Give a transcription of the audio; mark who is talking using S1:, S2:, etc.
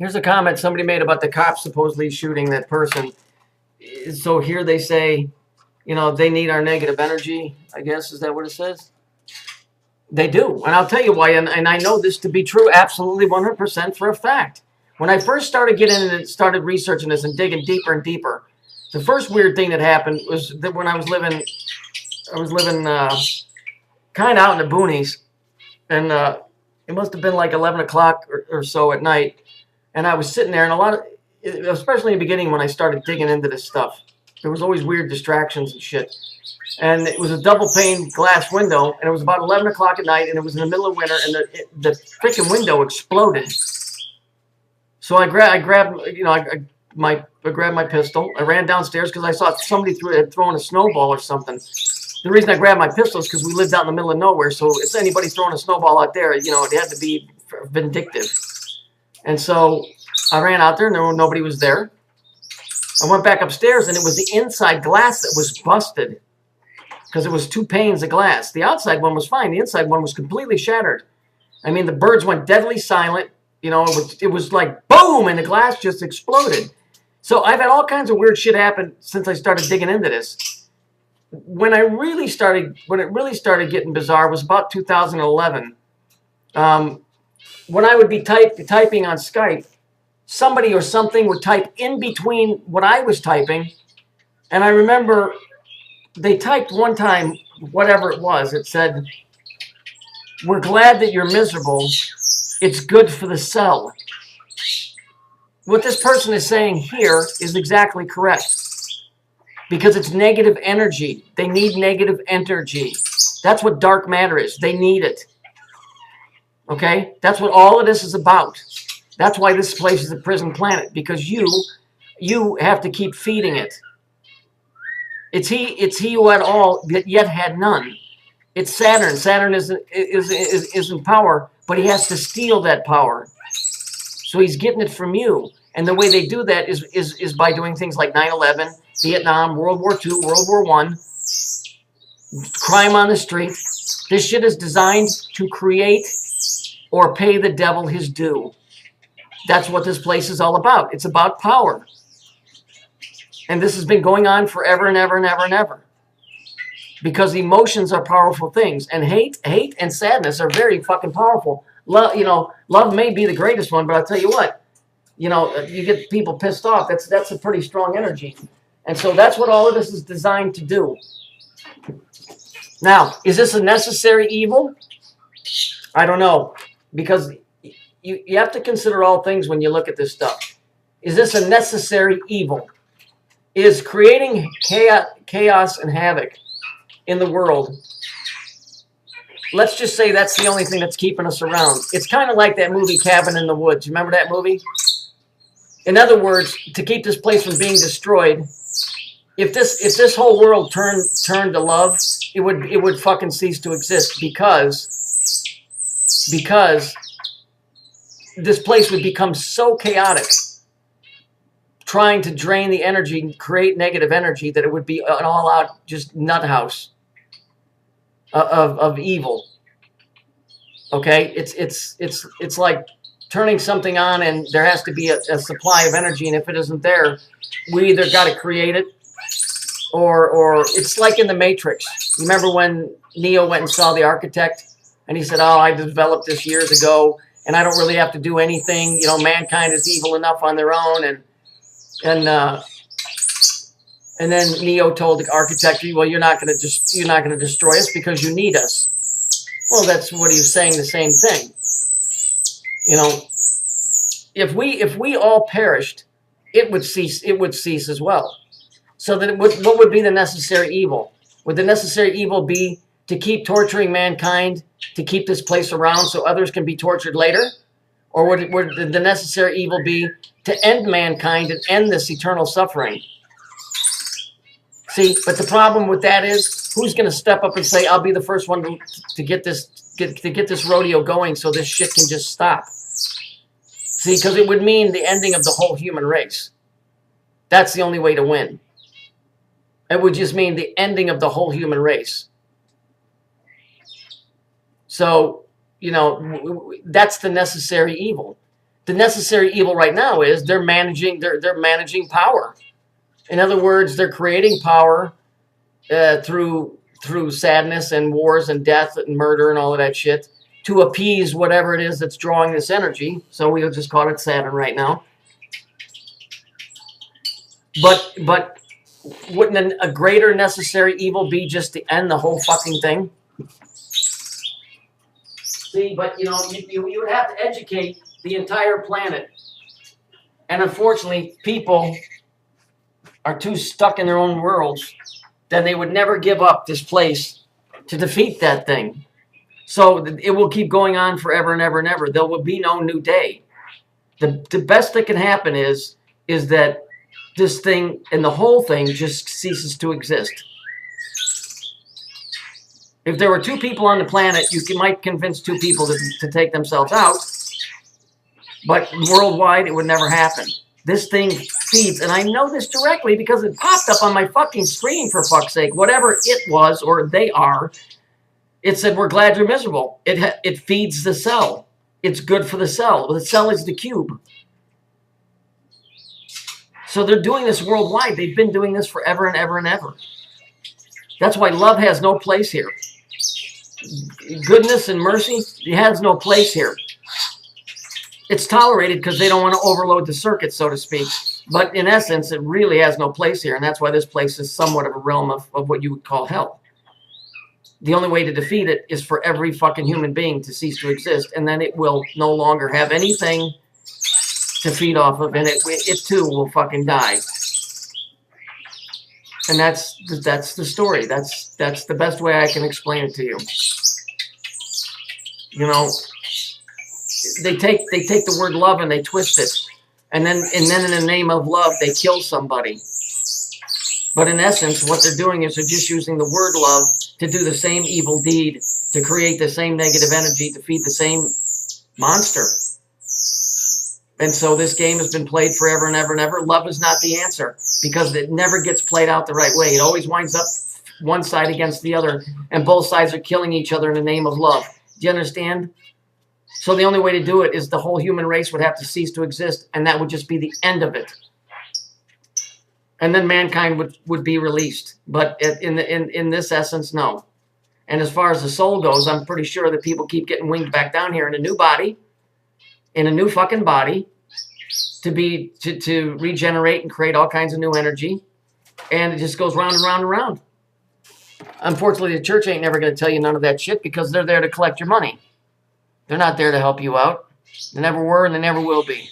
S1: Here's a comment somebody made about the cops supposedly shooting that person. So here they say, you know, they need our negative energy, I guess. Is that what it says? They do. And I'll tell you why. And I know this to be true absolutely 100% for a fact. When I first started getting in and started researching this and digging deeper and deeper, the first weird thing that happened was that when I was living kind of out in the boonies, and it must have been like 11 o'clock or so at night, and I was sitting there, and a lot of, especially in the beginning when I started digging into this stuff, there was always weird distractions and shit. And it was a double-pane glass window, and it was about 11 o'clock at night, and it was in the middle of winter, and the freaking window exploded. So I grabbed my pistol. I ran downstairs because I saw somebody had thrown a snowball or something. The reason I grabbed my pistol is because we lived out in the middle of nowhere, so if anybody throwing a snowball out there, you know, it had to be vindictive. And so I ran out there, and nobody was there. I went back upstairs, and it was the inside glass that was busted because it was 2 panes of glass. The outside one was fine. The inside one was completely shattered. I mean, the birds went deadly silent. You know, it was like boom, and the glass just exploded. So I've had all kinds of weird shit happen since I started digging into this. When it really started getting bizarre was about 2011. When I would be typing on Skype, somebody or something would type in between what I was typing, and I remember they typed one time, whatever it was, it said, "We're glad that you're miserable. It's good for the cell." What this person is saying here is exactly correct. Because it's negative energy. They need negative energy. That's what dark matter is. They need it. Okay? That's what all of this is about. That's why this place is a prison planet. Because you have to keep feeding it. It's he who had all, yet had none. It's Saturn. Saturn is in power, but he has to steal that power. So he's getting it from you. And the way they do that is by doing things like 9/11, Vietnam, World War II, World War I, crime on the street. This shit is designed to create or pay the devil his due. That's what this place is all about. It's about power. And this has been going on forever and ever and ever and ever. Because emotions are powerful things. And hate and sadness are very fucking powerful. Love may be the greatest one, but I'll tell you what. You know, you get people pissed off. That's a pretty strong energy. And so that's what all of this is designed to do. Now, is this a necessary evil? I don't know. Because you have to consider all things when you look at this stuff. Is this a necessary evil? Is creating chaos and havoc in the world, let's just say that's the only thing that's keeping us around. It's kind of like that movie Cabin in the Woods. You remember that movie? In other words, to keep this place from being destroyed, if this whole world turned to love, it would fucking cease to exist because this place would become so chaotic, trying to drain the energy and create negative energy, that it would be an all-out just nut house of evil. Okay, it's like turning something on, and there has to be a supply of energy, and if it isn't there, we either got to create it, or it's like in the Matrix. You remember when Neo went and saw the architect, and he said, "Oh, I developed this years ago, and I don't really have to do anything. You know, mankind is evil enough on their own." And then Neo told the architect, "Well, you're not going to destroy us because you need us." Well, that's what he was saying. The same thing. You know, if we all perished, it would cease. It would cease as well. So then, what would be the necessary evil? Would the necessary evil be to keep torturing mankind, to keep this place around so others can be tortured later? Or would the necessary evil be to end mankind and end this eternal suffering? See, but the problem with that is, who's going to step up and say, "I'll be the first one to get this rodeo going so this shit can just stop"? See, because it would mean the ending of the whole human race. That's the only way to win. It would just mean the ending of the whole human race. So, you know, that's the necessary evil. The necessary evil right now is they're managing power. In other words, they're creating power through sadness and wars and death and murder and all of that shit to appease whatever it is that's drawing this energy. So we'll just call it Saturn right now. But wouldn't a greater necessary evil be just to end the whole fucking thing? See, but you would have to educate the entire planet. And unfortunately, people are too stuck in their own worlds that they would never give up this place to defeat that thing. So it will keep going on forever and ever and ever. There will be no new day. The best that can happen is that this thing and the whole thing just ceases to exist. If there were 2 people on the planet, you might convince 2 people to take themselves out. But worldwide, it would never happen. This thing feeds, and I know this directly because it popped up on my fucking screen, for fuck's sake. Whatever it was, or they are, it said, we're glad you're miserable. It feeds the cell. It's good for the cell. The cell is the cube. So they're doing this worldwide. They've been doing this forever and ever and ever. That's why love has no place here. Goodness and mercy, it has no place here. It's tolerated because they don't want to overload the circuit, so to speak. But in essence, it really has no place here. And that's why this place is somewhat of a realm of what you would call hell. The only way to defeat it is for every fucking human being to cease to exist. And then it will no longer have anything to feed off of. And it too will fucking die. And that's the story. That's the best way I can explain it to you. You know, they take the word love and they twist it, and then in the name of love they kill somebody. But in essence, what they're doing is they're just using the word love to do the same evil deed, to create the same negative energy, to feed the same monster. And so this game has been played forever and ever and ever. Love is not the answer because it never gets played out the right way. It always winds up one side against the other, and both sides are killing each other in the name of love. Do you understand? So the only way to do it is the whole human race would have to cease to exist, and that would just be the end of it. And then mankind would be released. But in this essence, no. And as far as the soul goes, I'm pretty sure that people keep getting winged back down here in a new body, in a new fucking body, to regenerate and create all kinds of new energy. And it just goes round and round and round. Unfortunately, the church ain't never going to tell you none of that shit because they're there to collect your money. They're not there to help you out. They never were and they never will be.